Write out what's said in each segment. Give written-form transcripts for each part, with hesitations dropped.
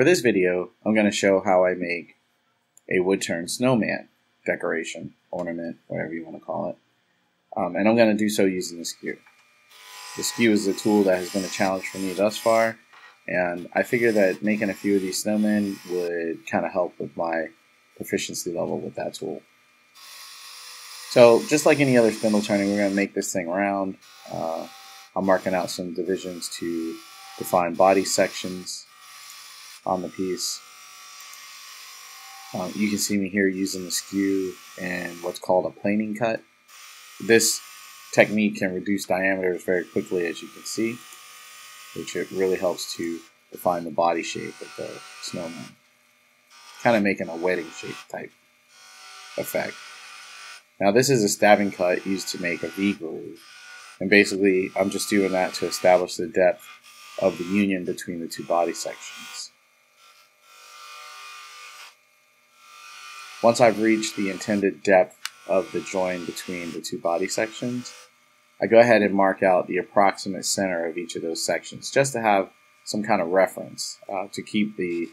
For this video, I'm going to show how I make a wood-turned snowman decoration, ornament, whatever you want to call it. And I'm going to do so using the Skew. The Skew is a tool that has been a challenge for me thus far, and I figured that making a few of these snowmen would kind of help with my proficiency level with that tool. So just like any other spindle turning, we're going to make this thing round. I'm marking out some divisions to define body sections on the piece. You can see me here using the Skew and what's called a planing cut. This technique can reduce diameters very quickly, as you can see, which it really helps to define the body shape of the snowman, kind of making a wedding shape type effect. Now this is a stabbing cut used to make a V groove, and basically I'm just doing that to establish the depth of the union between the two body sections. Once I've reached the intended depth of the join between the two body sections, I go ahead and mark out the approximate center of each of those sections, just to have some kind of reference to keep the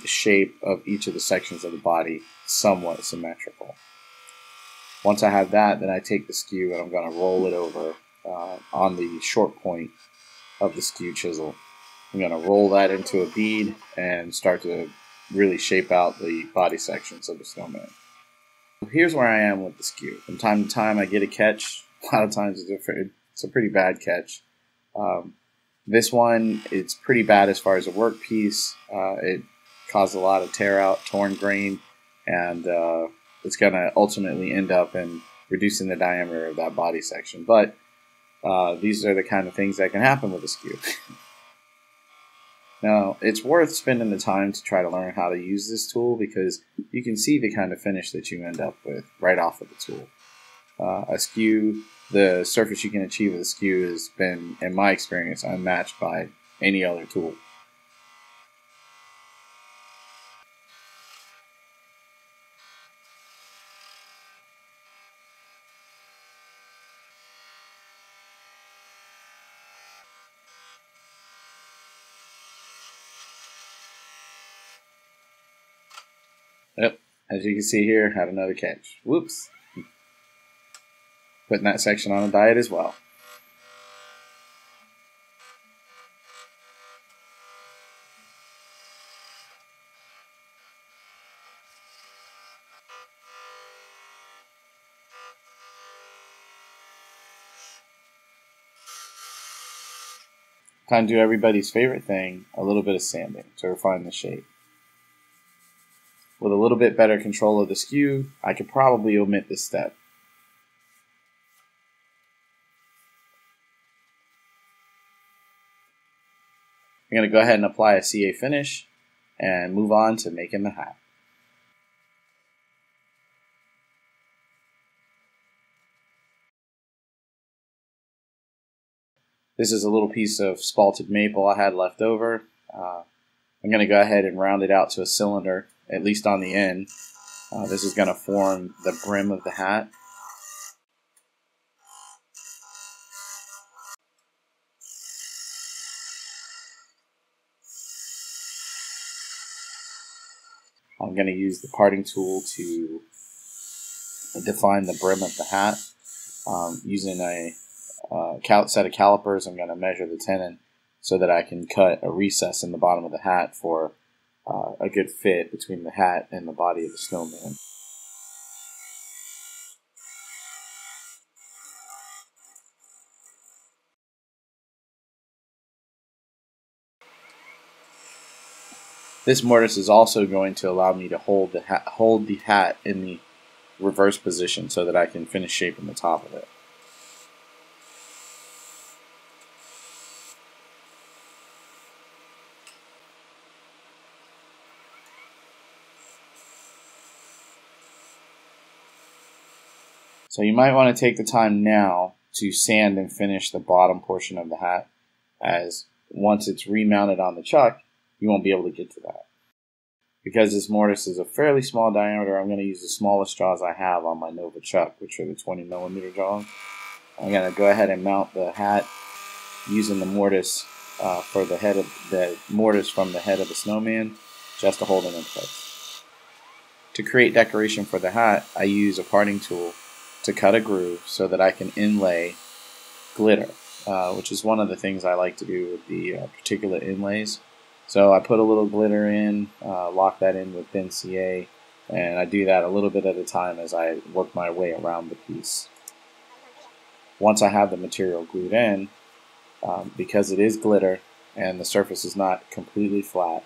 shape of each of the sections of the body somewhat symmetrical. Once I have that, then I take the Skew and I'm going to roll it over on the short point of the Skew chisel. I'm going to roll that into a bead and start to really shape out the body sections of the snowman. Here's where I am with the Skew. From time to time I get a catch. A lot of times it's a pretty bad catch. This one, it's pretty bad as far as a workpiece. It caused a lot of tear out, torn grain, and it's going to ultimately end up in reducing the diameter of that body section. But these are the kind of things that can happen with a Skew. Now, it's worth spending the time to try to learn how to use this tool, because you can see the kind of finish that you end up with right off of the tool. A Skew, the surface you can achieve with a Skew has been, in my experience, unmatched by any other tool. Yep, as you can see here, had another catch. Whoops. Putting that section on a diet as well. Time to do everybody's favorite thing, a little bit of sanding to refine the shape. With a little bit better control of the Skew, I could probably omit this step. I'm going to go ahead and apply a CA finish and move on to making the hat. This is a little piece of spalted maple I had left over. I'm going to go ahead and round it out to a cylinder, at least on the end. This is going to form the brim of the hat. I'm going to use the parting tool to define the brim of the hat. Using a set of calipers, I'm going to measure the tenon so that I can cut a recess in the bottom of the hat for a good fit between the hat and the body of the snowman. This mortise is also going to allow me to hold the hat in the reverse position so that I can finish shaping the top of it. So you might want to take the time now to sand and finish the bottom portion of the hat, as once it's remounted on the chuck, you won't be able to get to that. Because this mortise is a fairly small diameter, I'm going to use the smallest jaws I have on my Nova chuck, which are the 20mm jaws. I'm going to go ahead and mount the hat using the mortise for the head of the mortise from the head of the snowman, just to hold it in place. To create decoration for the hat, I use a parting tool to cut a groove so that I can inlay glitter, which is one of the things I like to do with the particular inlays. So I put a little glitter in, lock that in with Starbond CA, and I do that a little bit at a time as I work my way around the piece. Once I have the material glued in, because it is glitter and the surface is not completely flat,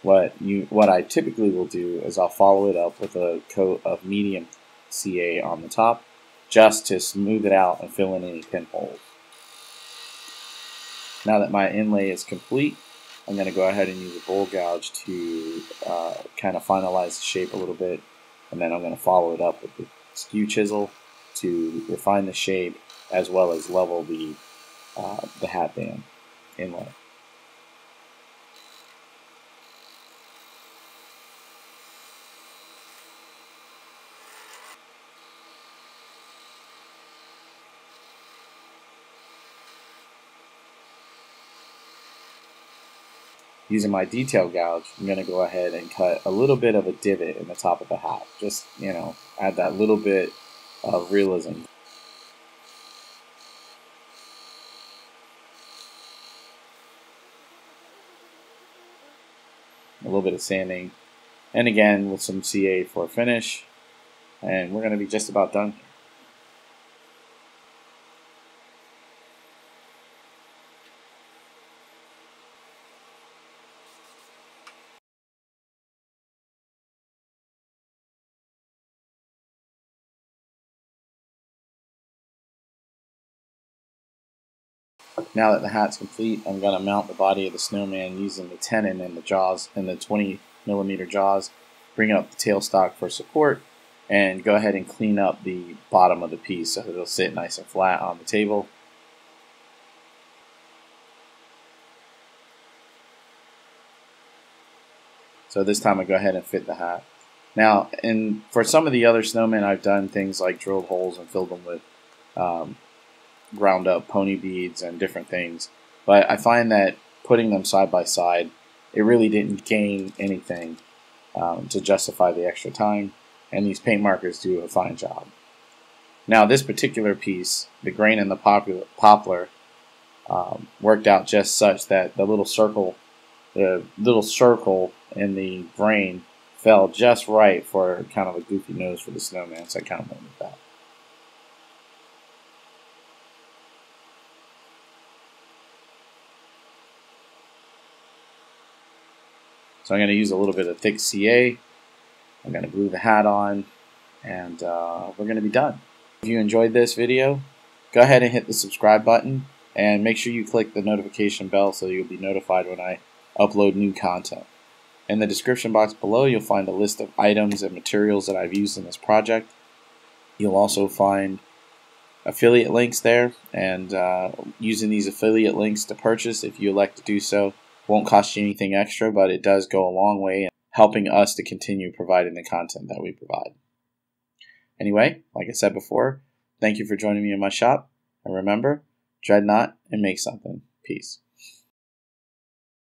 what I typically will do is I'll follow it up with a coat of medium CA on the top, just to smooth it out and fill in any pinholes. Now that my inlay is complete, I'm going to go ahead and use a bowl gouge to kind of finalize the shape a little bit, and then I'm going to follow it up with the Skew chisel to refine the shape as well as level the hat band inlay. Using my detail gouge, I'm going to go ahead and cut a little bit of a divot in the top of the hat. Just, add that little bit of realism. A little bit of sanding, and again with some CA for a finish, and we're going to be just about done here. Now that the hat's complete, I'm going to mount the body of the snowman using the tenon in the jaws and the 20mm jaws, bring up the tailstock for support, and go ahead and clean up the bottom of the piece so that it'll sit nice and flat on the table. So this time I go ahead and fit the hat. Now, for some of the other snowmen, I've done things like drilled holes and filled them with ground up pony beads and different things, but I find that putting them side by side, it really didn't gain anything to justify the extra time, and these paint markers do a fine job. Now this particular piece, the grain in the poplar, worked out just such that the little circle in the grain fell just right for kind of a goofy nose for the snowman, so I kind of went with that. So I'm going to use a little bit of thick CA. I'm going to glue the hat on, and we're going to be done. If you enjoyed this video, go ahead and hit the subscribe button, and make sure you click the notification bell so you'll be notified when I upload new content. In the description box below, you'll find a list of items and materials that I've used in this project. You'll also find affiliate links there, and using these affiliate links to purchase, if you elect to do so, won't cost you anything extra, but it does go a long way in helping us to continue providing the content that we provide. Anyway, like I said before, thank you for joining me in my shop, and remember, dread not and make something. Peace.